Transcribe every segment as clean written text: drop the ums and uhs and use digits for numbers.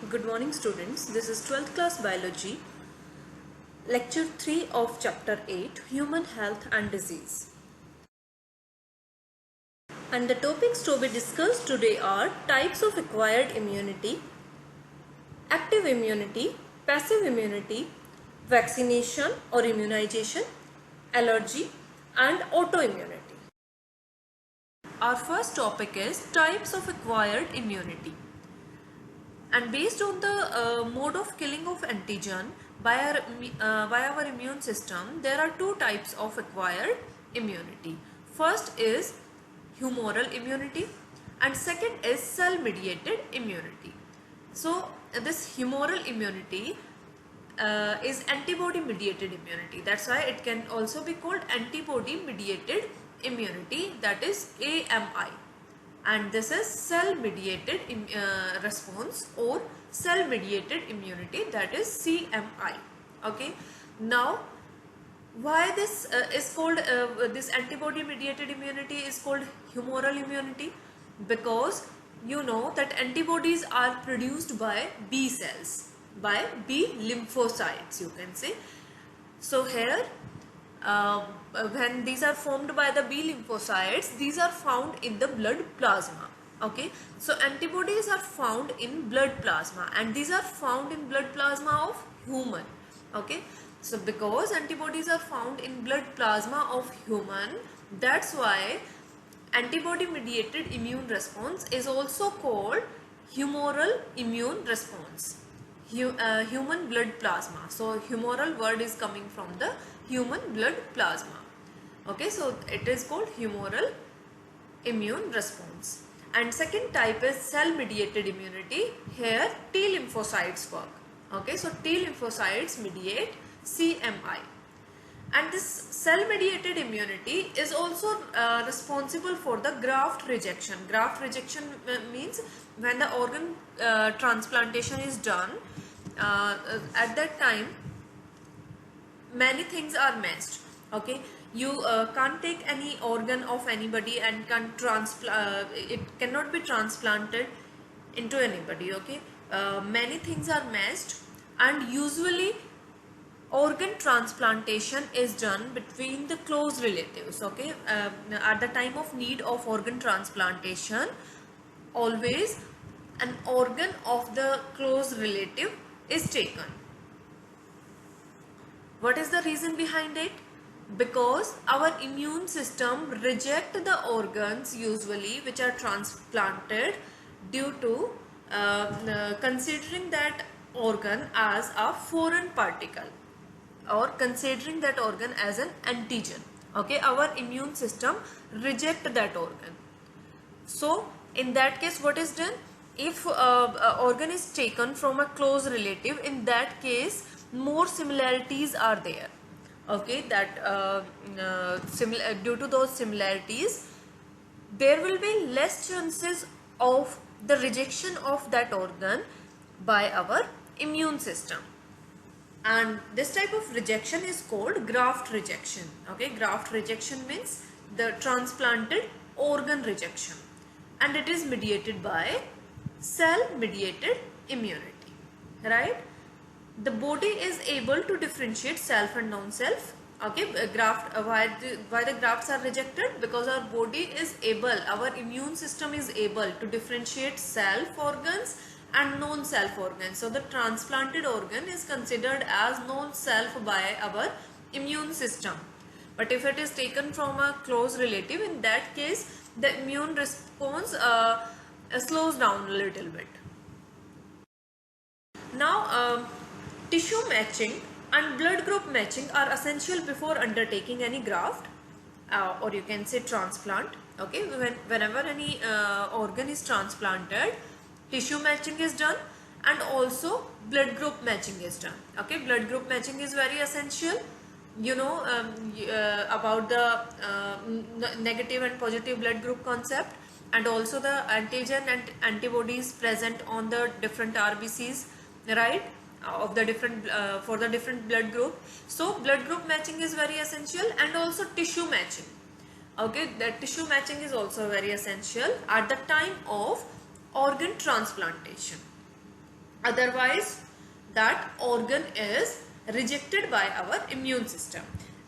Good morning students, this is 12th class biology, lecture 3 of chapter 8, human health and disease. And the topics to be discussed today are types of acquired immunity, active immunity, passive immunity, vaccination or immunization, allergy and autoimmunity. Our first topic is types of acquired immunity. And based on the mode of killing of antigen by our immune system, there are two types of acquired immunity. First is humoral immunity and second is cell mediated immunity. So this humoral immunity is antibody mediated immunity. That's why it can also be called antibody mediated immunity, that is AMI. And this is cell mediated response or cell mediated immunity, that is CMI. Okay, now why this is called this antibody mediated immunity is called humoral immunity? Because you know that antibodies are produced by B cells, by B lymphocytes, you can say. So here when these are formed by the B lymphocytes, these are found in the blood plasma. Okay, so antibodies are found in blood plasma and these are found in blood plasma of human. Okay, so because antibodies are found in blood plasma of human, that's why antibody mediated immune response is also called humoral immune response. Human blood plasma. So humoral word is coming from the human blood plasma. Okay, so it is called humoral immune response. And second type is cell mediated immunity. Here T lymphocytes work. Okay, so T lymphocytes mediate CMI. And this cell mediated immunity is also responsible for the graft rejection. Graft rejection means when the organ transplantation is done, at that time many things are missed. Okay, you can't take any organ of anybody and it cannot be transplanted into anybody. Okay, many things are missed, and usually organ transplantation is done between the close relatives. Okay, at the time of need of organ transplantation, always an organ of the close relative is taken. What is the reason behind it? Because our immune system reject the organs usually which are transplanted due to considering that organ as a foreign particle or considering that organ as an antigen. Okay, our immune system reject that organ. So in that case, what is done? If organ is taken from a close relative, in that case more similarities are there. Okay, that due to those similarities there will be less chances of the rejection of that organ by our immune system. And this type of rejection is called graft rejection. Okay, graft rejection means the transplanted organ rejection, and it is mediated by cell mediated immunity, right? The body is able to differentiate self and non-self. Okay, why the grafts are rejected? Because our body is able, our immune system is able to differentiate self organs and non-self organs. So the transplanted organ is considered as non-self by our immune system. But if it is taken from a close relative, in that case the immune response slows down a little bit. Now tissue matching and blood group matching are essential before undertaking any graft or you can say transplant. Okay, whenever any organ is transplanted, tissue matching is done and also blood group matching is done. Okay, blood group matching is very essential. You know about the negative and positive blood group concept, and also the antigen and antibodies present on the different RBCs, right, of the different for the different blood group. So blood group matching is very essential, and also tissue matching. Okay, the tissue matching is also very essential at the time of organ transplantation. Otherwise, that organ is rejected by our immune system.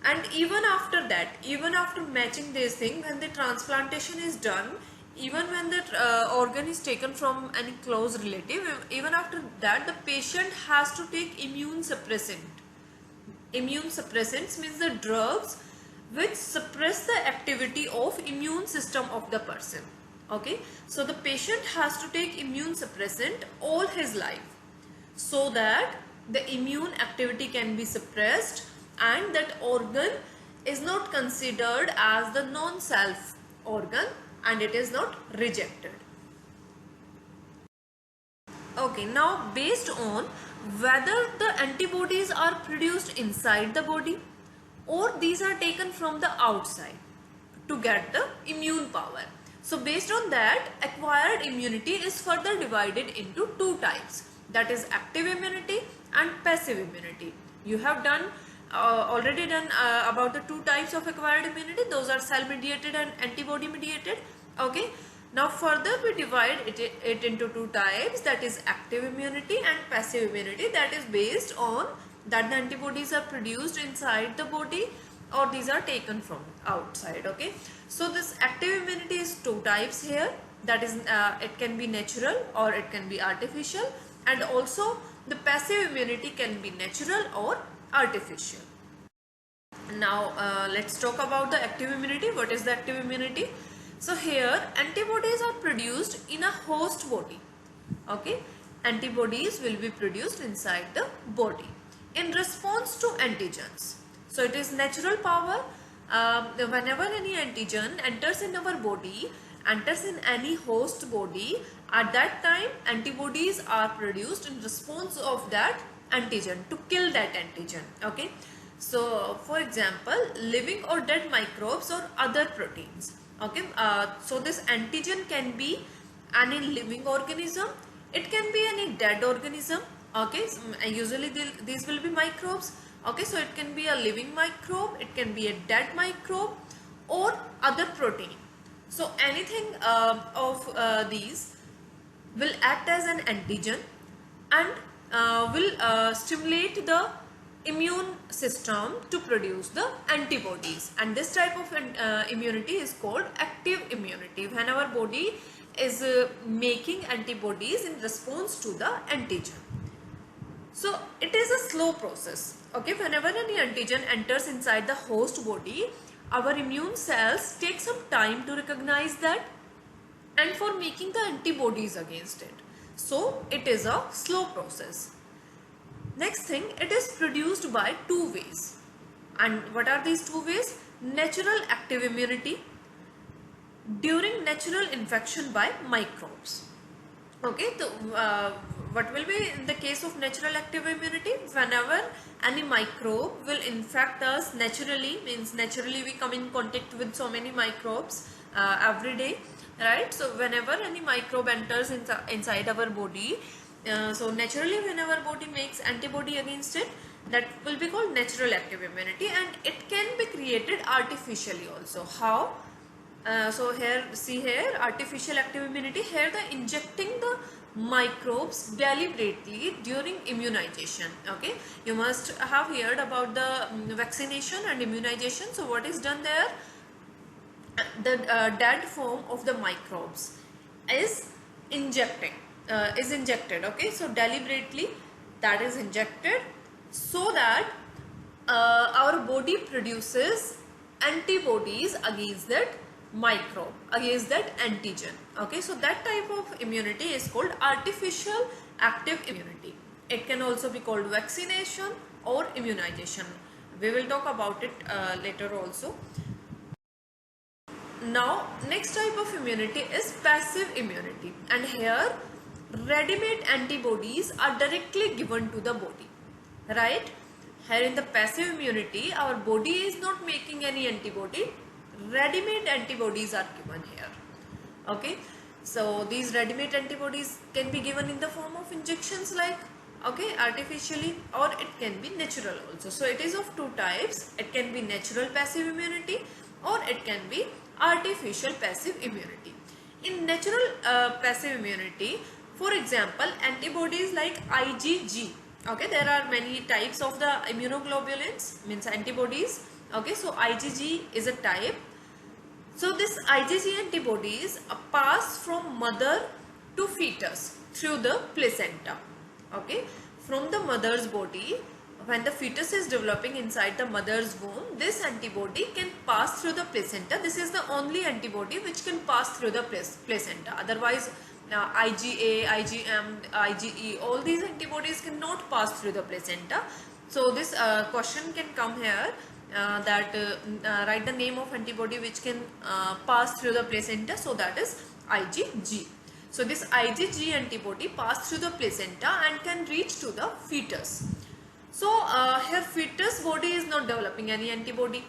And even after that, even after matching this thing, when the transplantation is done, even when the organ is taken from any close relative, even after that, the patient has to take immune suppressant. Immune suppressants means the drugs which suppress the activity of immune system of the person. Okay, so the patient has to take immune suppressant all his life, so that the immune activity can be suppressed and that organ is not considered as the non-self organ and it is not rejected. Okay, now based on whether the antibodies are produced inside the body or these are taken from the outside to get the immune power. So based on that, acquired immunity is further divided into two types, that is active immunity and passive immunity. You have done already done about the two types of acquired immunity. Those are cell mediated and antibody mediated. Okay, now further we divide it into two types, that is active immunity and passive immunity, that is based on that the antibodies are produced inside the body or these are taken from outside. Okay, so this active immunity is two types here, that is it can be natural or it can be artificial, and also the passive immunity can be natural or artificial. Now let's talk about the active immunity. What is the active immunity? So here antibodies are produced in a host body. Okay, antibodies will be produced inside the body in response to antigens. So it is natural power. Whenever any antigen enters in our body, enters in any host body, at that time antibodies are produced in response of that antigen to kill that antigen. Okay, so for example, living or dead microbes or other proteins. Okay, so this antigen can be any living organism, it can be any dead organism. Okay, so usually these will be microbes. Okay, so it can be a living microbe, it can be a dead microbe or other protein. So anything of these will act as an antigen and will stimulate the immune system to produce the antibodies, and this type of immunity is called active immunity, when our body is making antibodies in response to the antigen. So it is a slow process. Okay, whenever any antigen enters inside the host body, our immune cells take some time to recognize that and for making the antibodies against it. So it is a slow process. Next thing, it is produced by two ways. And what are these two ways? Natural active immunity during natural infection by microbes. Okay, so what will be in the case of natural active immunity? Whenever any microbe will infect us naturally, means naturally we come in contact with so many microbes every day, right? So whenever any microbe enters inside our body, so naturally when our body makes antibody against it, that will be called natural active immunity, and it can be created artificially also. How? So here, see here, artificial active immunity. Here the injecting the microbes deliberately during immunization. Okay, you must have heard about the vaccination and immunization. So what is done there? The dead form of the microbes is injected. Okay, so deliberately that is injected so that our body produces antibodies against that microbe, against that antigen. Okay, so that type of immunity is called artificial active immunity. It can also be called vaccination or immunization. We will talk about it later also. Now next type of immunity is passive immunity, and here ready-made antibodies are directly given to the body, right? Here in the passive immunity, our body is not making any antibody, ready-made antibodies are given here. Okay, so these ready-made antibodies can be given in the form of injections, like, okay, artificially, or it can be natural also. So it is of two types. It can be natural passive immunity or it can be artificial passive immunity. In natural passive immunity, For example, antibodies like IgG. Okay, there are many types of the immunoglobulins, means antibodies. Okay, so IgG is a type. So this IgG antibodies pass from mother to fetus through the placenta. Okay, from the mother's body, when the fetus is developing inside the mother's womb, this antibody can pass through the placenta. This is the only antibody which can pass through the placenta. Otherwise, IgA, IgM, IgE, all these antibodies cannot pass through the placenta. So this question can come here, that write the name of antibody which can pass through the placenta. So that is IgG. So this IgG antibody pass through the placenta and can reach to the fetus. So here fetus body is not developing any antibody,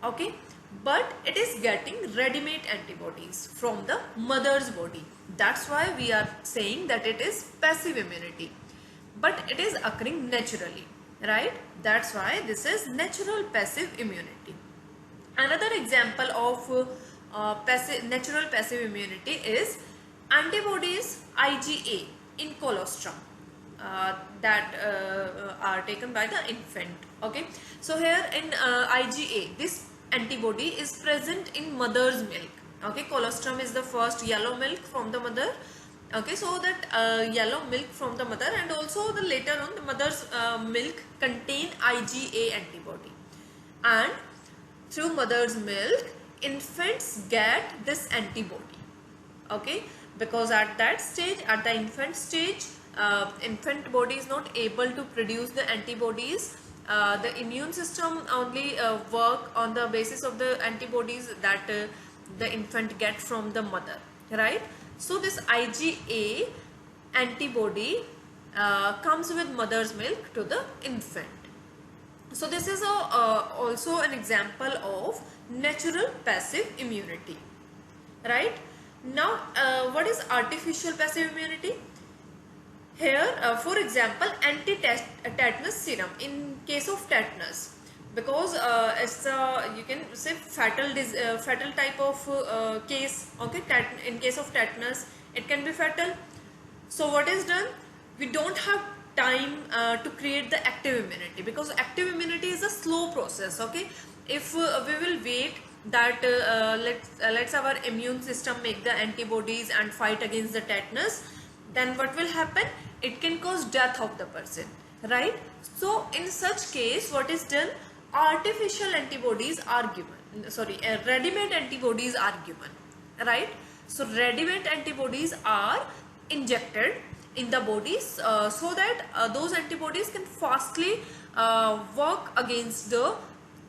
okay, but it is getting ready-made antibodies from the mother's body. That's why we are saying that it is passive immunity, but it is occurring naturally, right? That's why this is natural passive immunity. Another example of natural passive immunity is antibodies IgA in colostrum that are taken by the infant. Okay, so here in IgA, this antibody is present in mother's milk. Okay, colostrum is the first yellow milk from the mother. Okay, so that yellow milk from the mother, and also the later on the mother's milk contain IgA antibody, and through mother's milk infants get this antibody. Okay, because at that stage, at the infant stage, infant body is not able to produce the antibodies. The immune system only work on the basis of the antibodies that the infant get from the mother, right? So this IgA antibody comes with mother's milk to the infant. So this is also an example of natural passive immunity, right? Now what is artificial passive immunity? Here for example, anti-tetanus serum in case of tetanus, because it's you can say fatal type of case. Okay, in case of tetanus it can be fatal. So what is done? We don't have time to create the active immunity, because active immunity is a slow process. Okay, if we will wait that let's our immune system make the antibodies and fight against the tetanus, then what will happen? It can cause death of the person, right? So in such case, what is done? Artificial antibodies are given, sorry, ready-made antibodies are given, right? So ready-made antibodies are injected in the bodies so that those antibodies can fastly work against the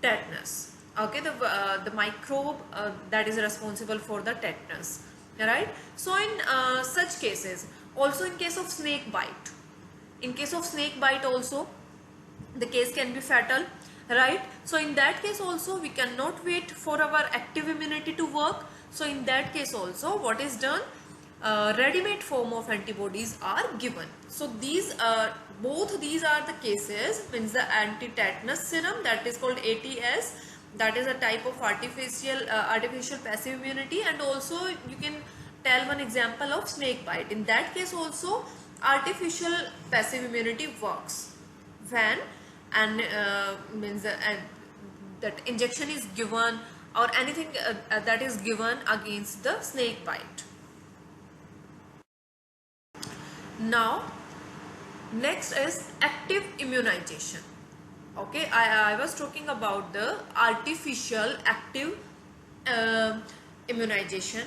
tetanus. Okay, the microbe that is responsible for the tetanus, right? So in such cases, also in case of snake bite, also the case can be fatal, right? So in that case also we cannot wait for our active immunity to work. So in that case also what is done? Ready-made form of antibodies are given. So these both these are the cases, means the anti-tetanus serum, that is called ATS, that is a type of artificial passive immunity, and also you can tell one example of snake bite. In that case also artificial passive immunity works when means that injection is given or anything that is given against the snake bite. Now next is active immunization. Okay, I was talking about the artificial active immunization,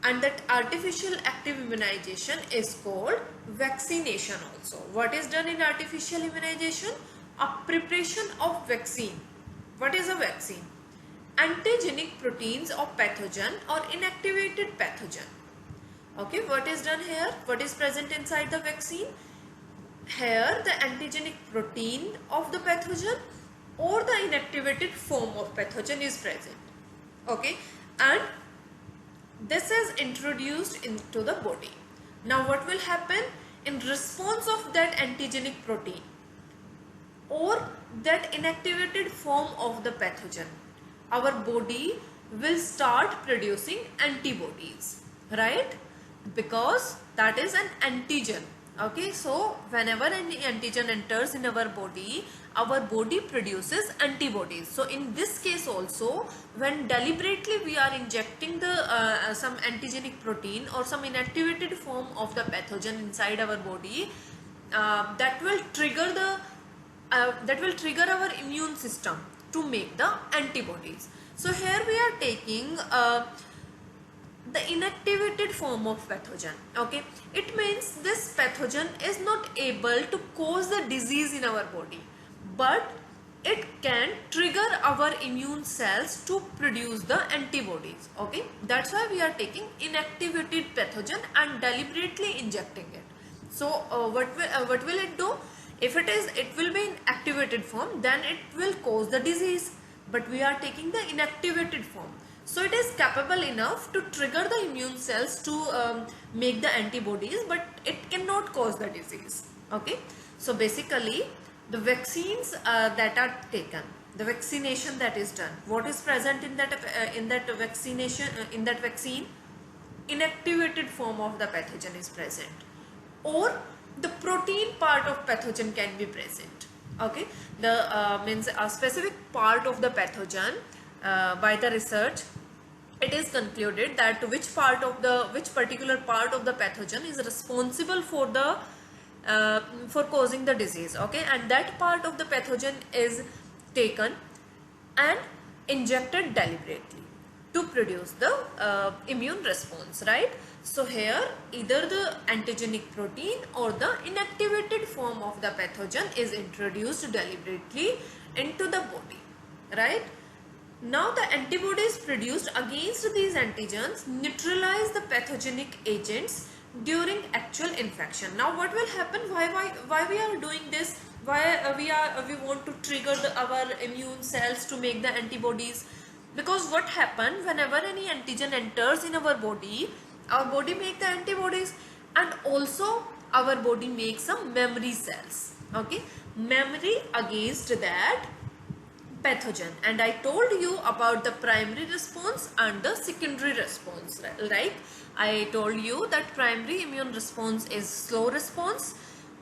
and that artificial active immunization is called vaccination also. What is done in artificial immunization? A preparation of vaccine. What is a vaccine? Antigenic proteins of pathogen or inactivated pathogen. Okay, what is done here? What is present inside the vaccine? Here the antigenic protein of the pathogen or the inactivated form of pathogen is present. Okay, and this is introduced into the body. Now what will happen? In response of that antigenic protein or that inactivated form of the pathogen, our body will start producing antibodies, right? because that is an antigen. Okay, so whenever any antigen enters in our body produces antibodies. So in this case also, when deliberately we are injecting the some antigenic protein or some inactivated form of the pathogen inside our body, that will trigger our immune system to make the antibodies. So here we are taking the inactivated form of pathogen. Okay, it means this pathogen is not able to cause the disease in our body, but it can trigger our immune cells to produce the antibodies. Okay, that's why we are taking inactivated pathogen and deliberately injecting it. So what will it do? If it will be in activated form, then it will cause the disease, but we are taking the inactivated form, so it is capable enough to trigger the immune cells to make the antibodies, but it cannot cause the disease. Okay, so basically the vaccines that are taken, the vaccination that is done, what is present in that vaccination, in that vaccine? Inactivated form of the pathogen is present, or the protein part of pathogen can be present. Okay, the means a specific part of the pathogen, by the research it is concluded that which particular part of the pathogen is responsible for the for causing the disease. Okay, and that part of the pathogen is taken and injected deliberately to produce the immune response, right? So here either the antigenic protein or the inactivated form of the pathogen is introduced deliberately into the body, right? Now the antibodies produced against these antigens neutralize the pathogenic agents during actual infection. Now what will happen? Why we are doing this? Why we want to trigger our immune cells to make the antibodies? Because what happens whenever any antigen enters in our body make the antibodies, and also our body makes some memory cells. Okay, memory against that pathogen. And I told you about the primary response and the secondary response, right? I told you that primary immune response is slow response,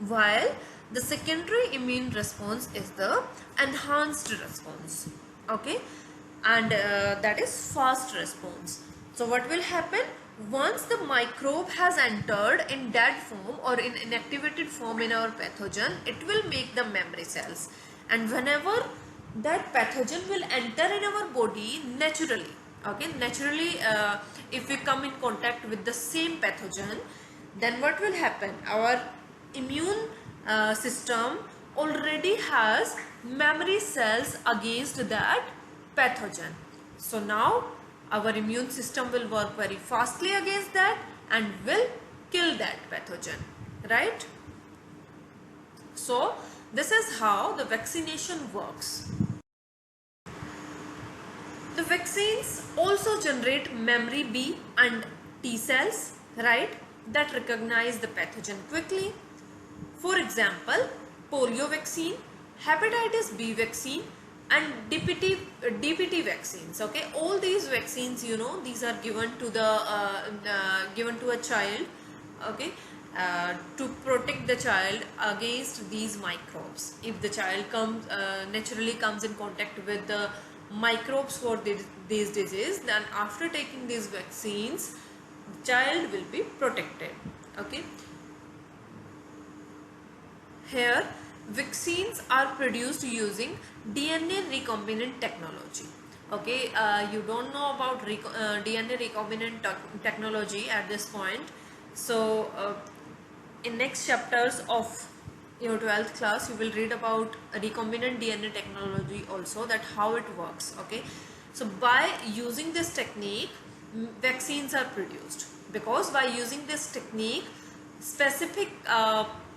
while the secondary immune response is the enhanced response. Okay, and that is fast response. So what will happen? Once the microbe has entered in dead form or in inactivated form in our pathogen, it will make the memory cells, and whenever that pathogen will enter in our body naturally, okay, naturally if we come in contact with the same pathogen, then what will happen? Our immune system already has memory cells against that pathogen. So now our immune system will work very fastly against that and will kill that pathogen, right? So this is how the vaccination works. The vaccines also generate memory B and T cells, right, that recognize the pathogen quickly. For example, polio vaccine, hepatitis B vaccine, and DPT vaccines. Okay, all these vaccines, you know, these are given to a child. Okay, to protect the child against these microbes. If the child naturally comes in contact with the microbes for these disease, then after taking these vaccines, the child will be protected. Okay, here vaccines are produced using DNA recombinant technology. Okay, you don't know about DNA recombinant technology at this point. So in next chapters of your 12th class, you will read about recombinant DNA technology also, that how it works. Okay, so by using this technique, vaccines are produced, because by using this technique, specific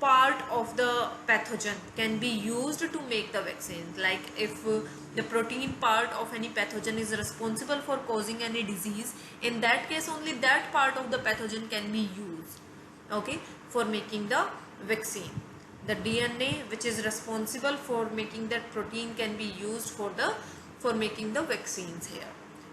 part of the pathogen can be used to make the vaccines. Like if the protein part of any pathogen is responsible for causing any disease, in that case only that part of the pathogen can be used, okay, for making the vaccine. The DNA which is responsible for making that protein can be used for making the vaccines here.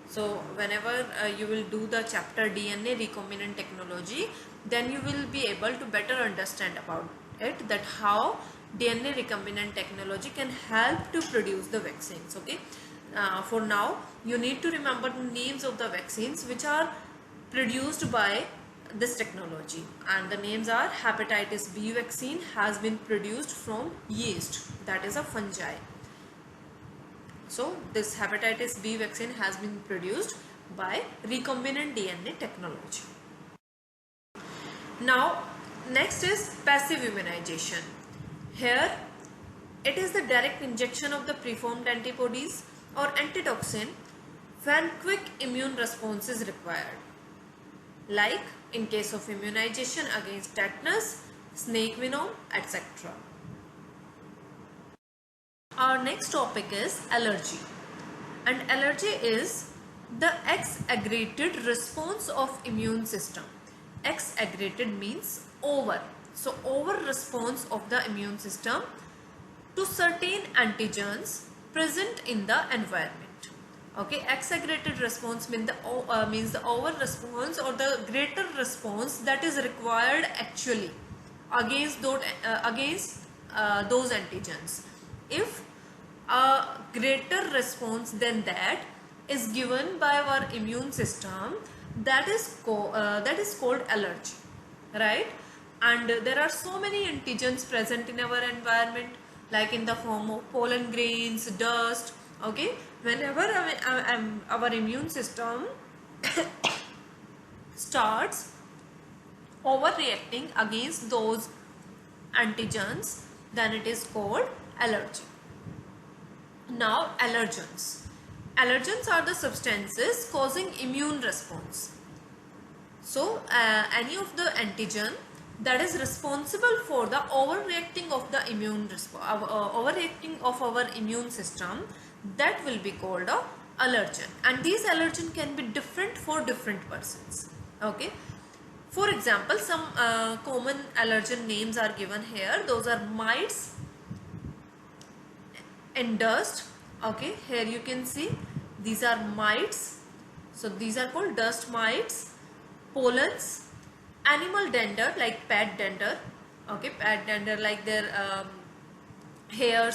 So whenever you will do the chapter DNA recombinant technology, then you will be able to better understand about it, that how DNA recombinant technology can help to produce the vaccines. Okay, for now you need to remember the names of the vaccines which are produced by this technology, and the names are: hepatitis B vaccine has been produced from yeast, that is a fungi. So this hepatitis B vaccine has been produced by recombinant DNA technology. Now next is passive immunization. Here it is the direct injection of the preformed antibodies or antitoxin when quick immune response is required, like in case of immunization against tetanus, snake venom, etc. Our next topic is allergy, and allergy is the exaggerated response of immune system. Exaggerated means over, so over response of the immune system to certain antigens present in the environment. Okay, exaggerated response means the over response or the greater response that is required actually against those antigens. If a greater response than that is given by our immune system, that is called allergy, right? And there are so many antigens present in our environment, like in the form of pollen grains, dust. Okay, whenever our immune system starts overreacting against those antigens, then it is called allergy. Now allergens. Allergens are the substances causing immune response. So any of the antigen that is responsible for the overreacting of the overreacting of our immune system, that will be called a allergen, and these allergen can be different for different persons. Okay, for example, some common allergen names are given here. Those are mites and dust. Okay, here you can see these are mites, so these are called dust mites. Pollens, animal dander like pet dander. Okay, pet dander like their hair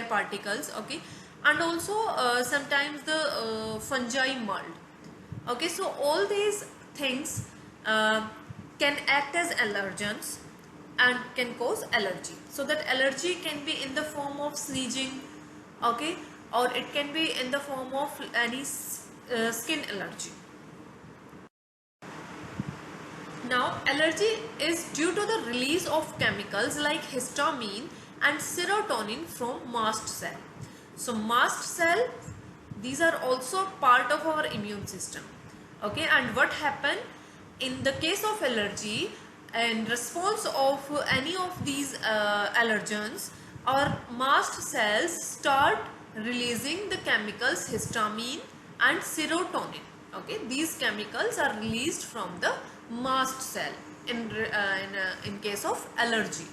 particles. Okay, and also sometimes the fungi mold. Okay, so all these things can act as allergens and can cause allergy. So that allergy can be in the form of sneezing, okay, or it can be in the form of any skin allergy. Now allergy is due to the release of chemicals like histamine and serotonin from mast cell. So mast cell, these are also part of our immune system. Okay, and what happen in the case of allergy, in response of any of these allergens, our mast cells start releasing the chemicals histamine and serotonin. Okay, these chemicals are released from the mast cell in case of allergy.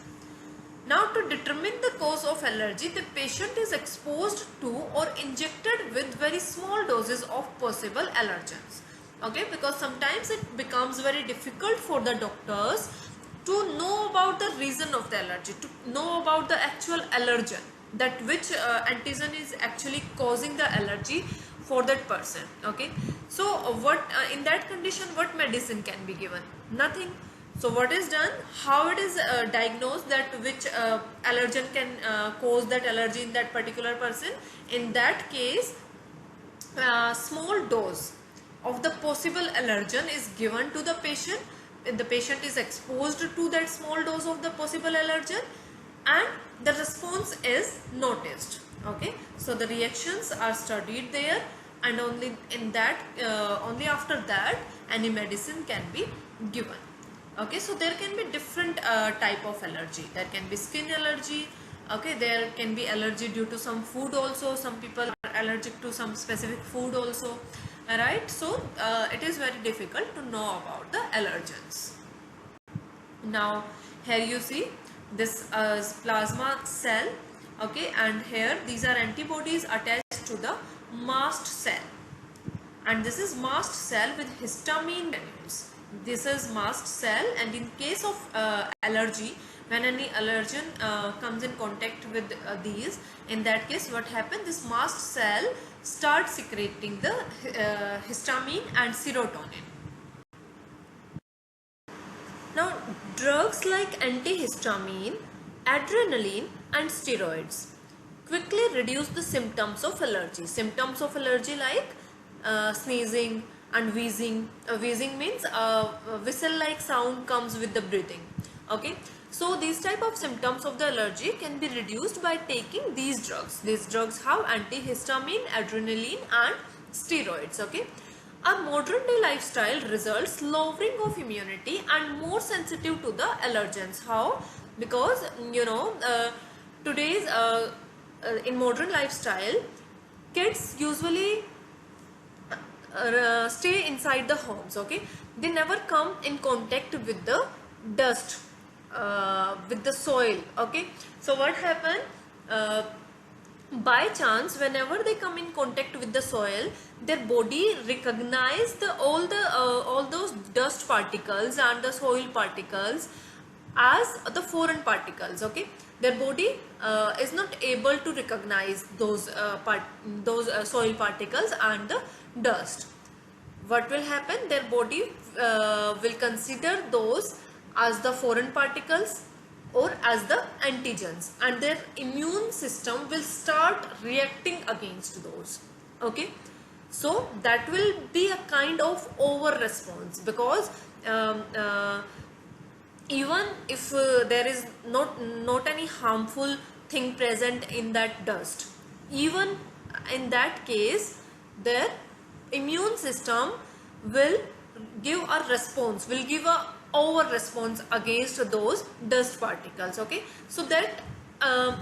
Now to determine the cause of allergy, the patient is exposed to or injected with very small doses of possible allergens. Okay, because sometimes it becomes very difficult for the doctors to know about the reason of the allergy, to know about the actual allergen, that which antigen is actually causing the allergy for that person. Okay, so what in that condition, what medicine can be given? Nothing. So what is done, how it is diagnosed that which allergen can cause that allergy in that particular person? In that case, small dose of the possible allergen is given to the patient. The patient is exposed to that small dose of the possible allergen and the response is noticed. Okay, so the reactions are studied there, and only in that only after that any medicine can be given. Okay, so there can be different type of allergy. There can be skin allergy. Okay, there can be allergy due to some food also. Some people are allergic to some specific food also. Alright, so it is very difficult to know about the allergens. Now here you see this plasma cell. Okay, and here these are antibodies attached to the mast cell. and this is mast cell with histamine granules. This is mast cell, and in case of allergy, when any allergen comes in contact with these, in that case what happens, this mast cell starts secreting the histamine and serotonin. Now, drugs like antihistamine, adrenaline and steroids quickly reduce the symptoms of allergy. Symptoms of allergy like sneezing and wheezing. Wheezing means a whistle-like sound comes with the breathing. Okay. So, these type of symptoms of the allergy can be reduced by taking these drugs. These drugs have antihistamine, adrenaline and steroids. Okay. Our modern day lifestyle results lowering of immunity and more sensitive to the allergens. How? Because today's in modern lifestyle, kids usually stay inside the homes. Okay, they never come in contact with the dust, with the soil. Okay, so what happened? By chance, whenever they come in contact with the soil, their body recognize all those dust particles and the soil particles as the foreign particles. Okay, their body is not able to recognize those soil particles and the dust. What will happen? Their body will consider those as the foreign particles or as the antigens, and their immune system will start reacting against those. Okay, so that will be a kind of over response, because even if there is not any harmful thing present in that dust, even in that case their immune system will give a response, will give a over response against those dust particles. Okay, so that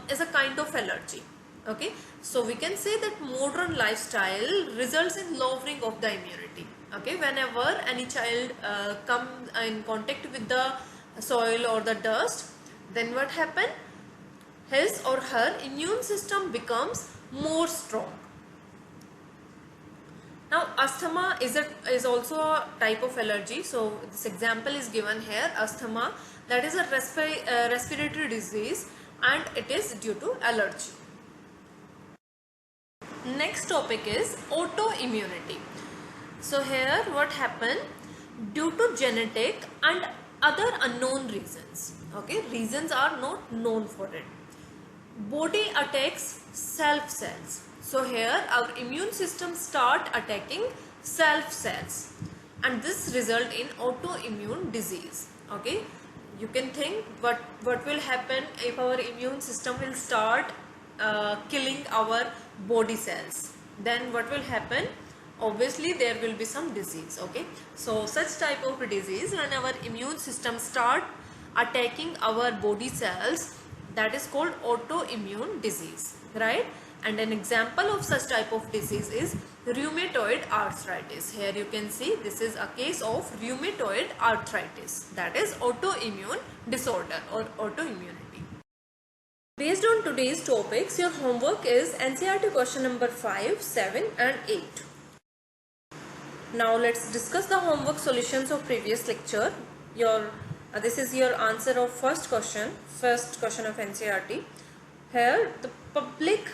is a kind of allergy. Okay, so we can say that modern lifestyle results in lowering of the immunity. Okay, whenever any child come in contact with the soil or the dust, then what happen? His or her immune system becomes more strong. Now, asthma is also a type of allergy. So, this example is given here. Asthma, that is a respiratory disease, and it is due to allergy. Next topic is autoimmunity. So, here what happened? Due to genetic and other unknown reasons. Okay, reasons are not known for it. Body attacks self cells. So here our immune system start attacking self cells, and this result in autoimmune disease. Okay, you can think what will happen if our immune system will start killing our body cells. Then what will happen? Obviously there will be some disease. Okay, so such type of disease, when our immune system start attacking our body cells, that is called autoimmune disease, right? And an example of such type of disease is rheumatoid arthritis. Here you can see this is a case of rheumatoid arthritis, that is autoimmune disorder or autoimmunity. Based on today's topics, your homework is NCERT question number 5, 7 and 8. Now let's discuss the homework solutions of previous lecture. This is your answer of first question of NCERT. Here the public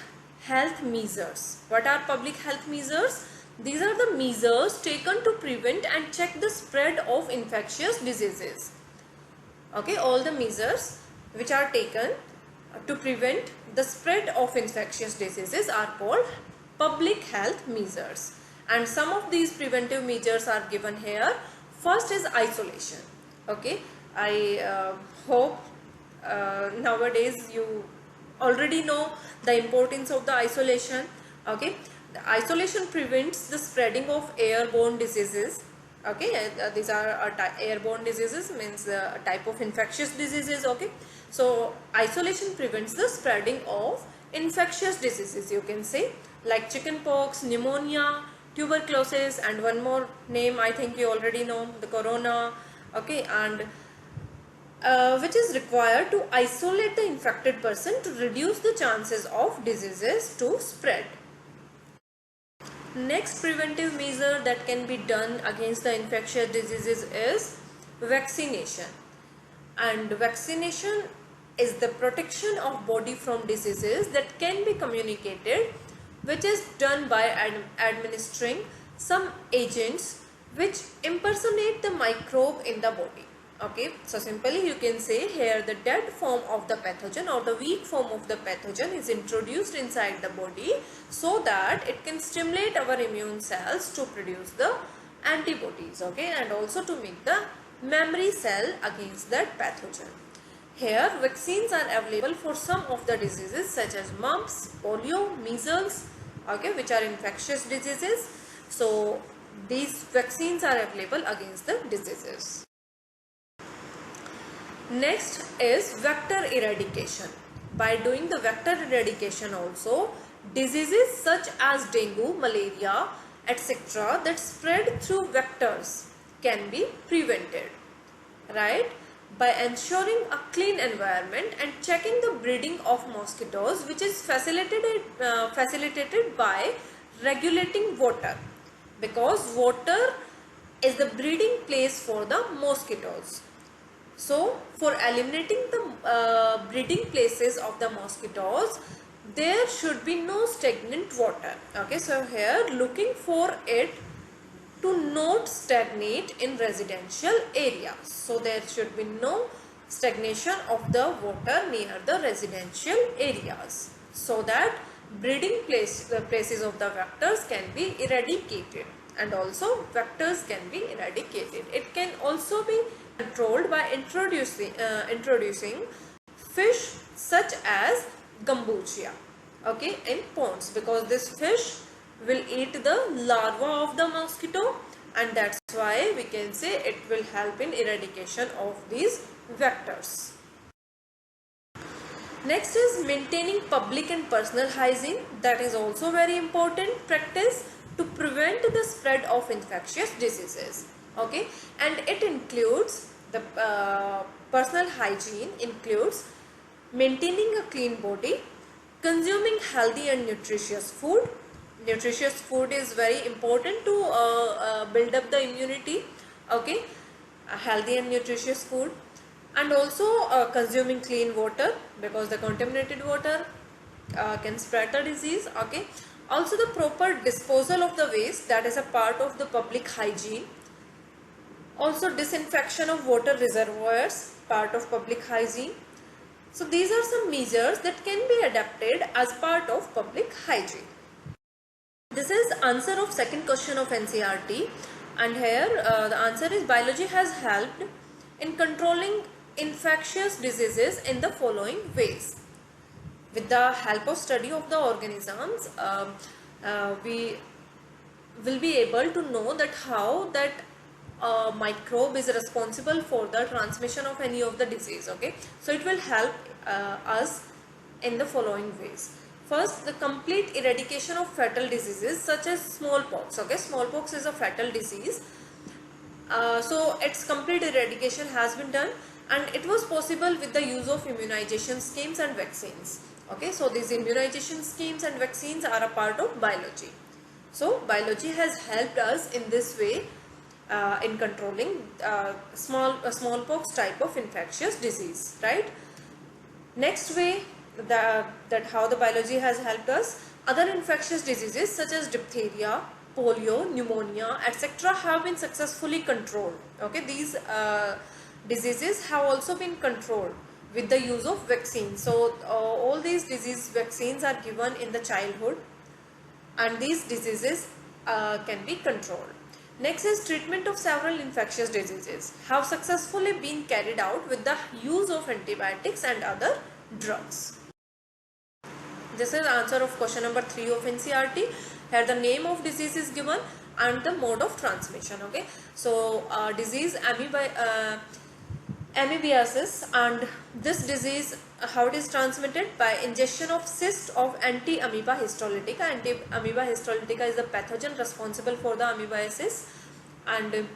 health measures. What are public health measures? These are the measures taken to prevent and check the spread of infectious diseases. Okay, all the measures which are taken to prevent the spread of infectious diseases are called public health measures. And some of these preventive measures are given here. First is isolation. Okay, I hope nowadays you already know the importance of the isolation. Okay, the isolation prevents the spreading of airborne diseases. Okay, these are airborne diseases, means a type of infectious diseases. Okay, so isolation prevents the spreading of infectious diseases, you can say, like chickenpox, pneumonia, tuberculosis, and one more name I think you already know, the corona. Okay, and which is required to isolate the infected person to reduce the chances of diseases to spread. Next preventive measure that can be done against the infectious diseases is vaccination. And vaccination is the protection of body from diseases that can be communicated, which is done by administering some agents which impersonate the microbe in the body. Okay, so simply you can say here the dead form of the pathogen or the weak form of the pathogen is introduced inside the body so that it can stimulate our immune cells to produce the antibodies, okay, and also to make the memory cell against that pathogen. Here vaccines are available for some of the diseases such as mumps, polio, measles, okay, which are infectious diseases. So these vaccines are available against the diseases. Next is vector eradication. By doing the vector eradication also, diseases such as dengue, malaria, etc. that spread through vectors can be prevented, right? By ensuring a clean environment and checking the breeding of mosquitoes, which is facilitated by regulating water, because water is the breeding place for the mosquitoes. So for eliminating the breeding places of the mosquitoes, there should be no stagnant water. Okay, so here looking for it to not stagnate in residential areas. So there should be no stagnation of the water near the residential areas, so that breeding places of the vectors can be eradicated, and also vectors can be eradicated. It can also be controlled by introducing fish such as gambusia, okay, in ponds, because this fish will eat the larva of the mosquito, and that's why we can say it will help in eradication of these vectors. Next is maintaining public and personal hygiene. That is also very important practice to prevent the spread of infectious diseases, okay, and it includes the personal hygiene includes maintaining a clean body, consuming healthy and nutritious food. Nutritious food is very important to build up the immunity, okay, healthy and nutritious food, and also consuming clean water, because the contaminated water can spread the disease, okay. Also the proper disposal of the waste, that is a part of the public hygiene. Also disinfection of water reservoirs, part of public hygiene. So these are some measures that can be adapted as part of public hygiene. This is answer of second question of NCERT, and here the answer is biology has helped in controlling infectious diseases in the following ways. With the help of study of the organisms, we will be able to know that how that microbe is responsible for the transmission of any of the disease, okay. So it will help us in the following ways. First, the complete eradication of fatal diseases such as smallpox, okay. Smallpox is a fatal disease, so its complete eradication has been done, and it was possible with the use of immunization schemes and vaccines, okay. So these immunization schemes and vaccines are a part of biology. So biology has helped us in this way in controlling smallpox type of infectious disease, right? Next way that how the biology has helped us, other infectious diseases such as diphtheria, polio, pneumonia, etc. have been successfully controlled, okay. These diseases have also been controlled with the use of vaccines. So all these disease vaccines are given in the childhood, and these diseases can be controlled. Next is treatment of several infectious diseases have successfully been carried out with the use of antibiotics and other drugs. This is answer of question number 3 of NCERT. Here the name of disease is given and the mode of transmission, okay. So disease amoebiasis, and this disease how it is transmitted by ingestion of cyst of anti-amoeba histolytica. Anti-amoeba histolytica is the pathogen responsible for the amoebiasis, and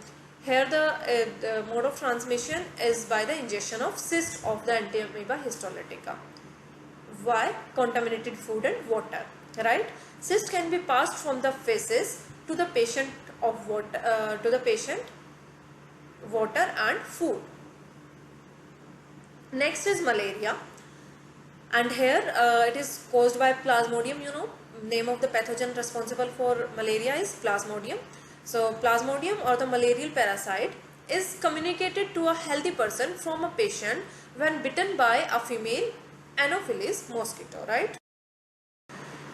here the mode of transmission is by the ingestion of cyst of the anti-amoeba histolytica. Why? Contaminated food and water. right? Cyst can be passed from the feces to the patient of water and food. Next is malaria, and here it is caused by Plasmodium. You know, name of the pathogen responsible for malaria is Plasmodium. So Plasmodium, or the malarial parasite, is communicated to a healthy person from a patient when bitten by a female Anopheles mosquito, right?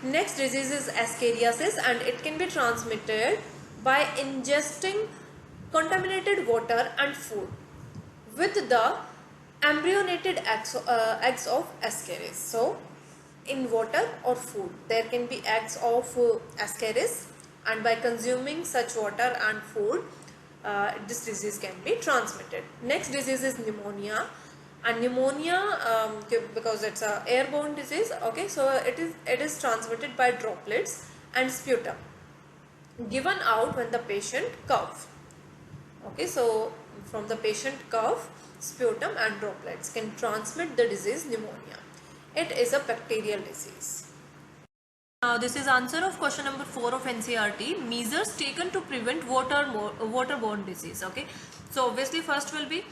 Next disease is Ascariasis, and it can be transmitted by ingesting contaminated water and food with the embryonated eggs of Ascaris. So, in water or food, there can be eggs of Ascaris, and by consuming such water and food, this disease can be transmitted. Next disease is pneumonia, and pneumonia, because it's a airborne disease, okay, so it is transmitted by droplets and sputum given out when the patient coughs. Okay, so from the patient cough, sputum and droplets can transmit the disease pneumonia. It is a bacterial disease. Now this is answer of question number 4 of NCERT. Measures taken to prevent waterborne disease. Okay, so obviously first will be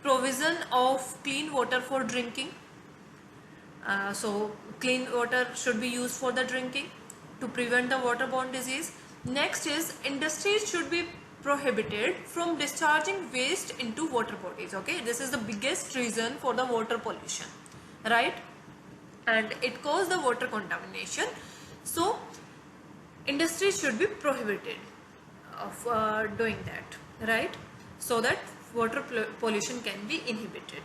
provision of clean water for drinking. So clean water should be used for the drinking to prevent the waterborne disease. Next is industries should be prohibited from discharging waste into water bodies. Okay, this is the biggest reason for the water pollution, right? And it causes the water contamination. So industries should be prohibited of doing that, right? So that water pollution can be inhibited.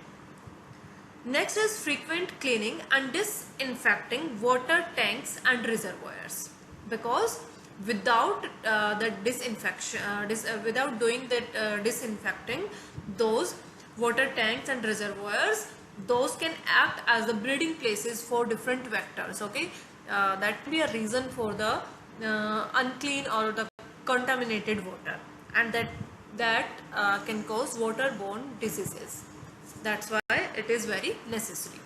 Next is frequent cleaning and disinfecting water tanks and reservoirs, because without the disinfection, without doing that disinfecting those water tanks and reservoirs, those can act as the breeding places for different vectors. Okay, that will be a reason for the unclean or the contaminated water, and that can cause waterborne diseases. That's why it is very necessary.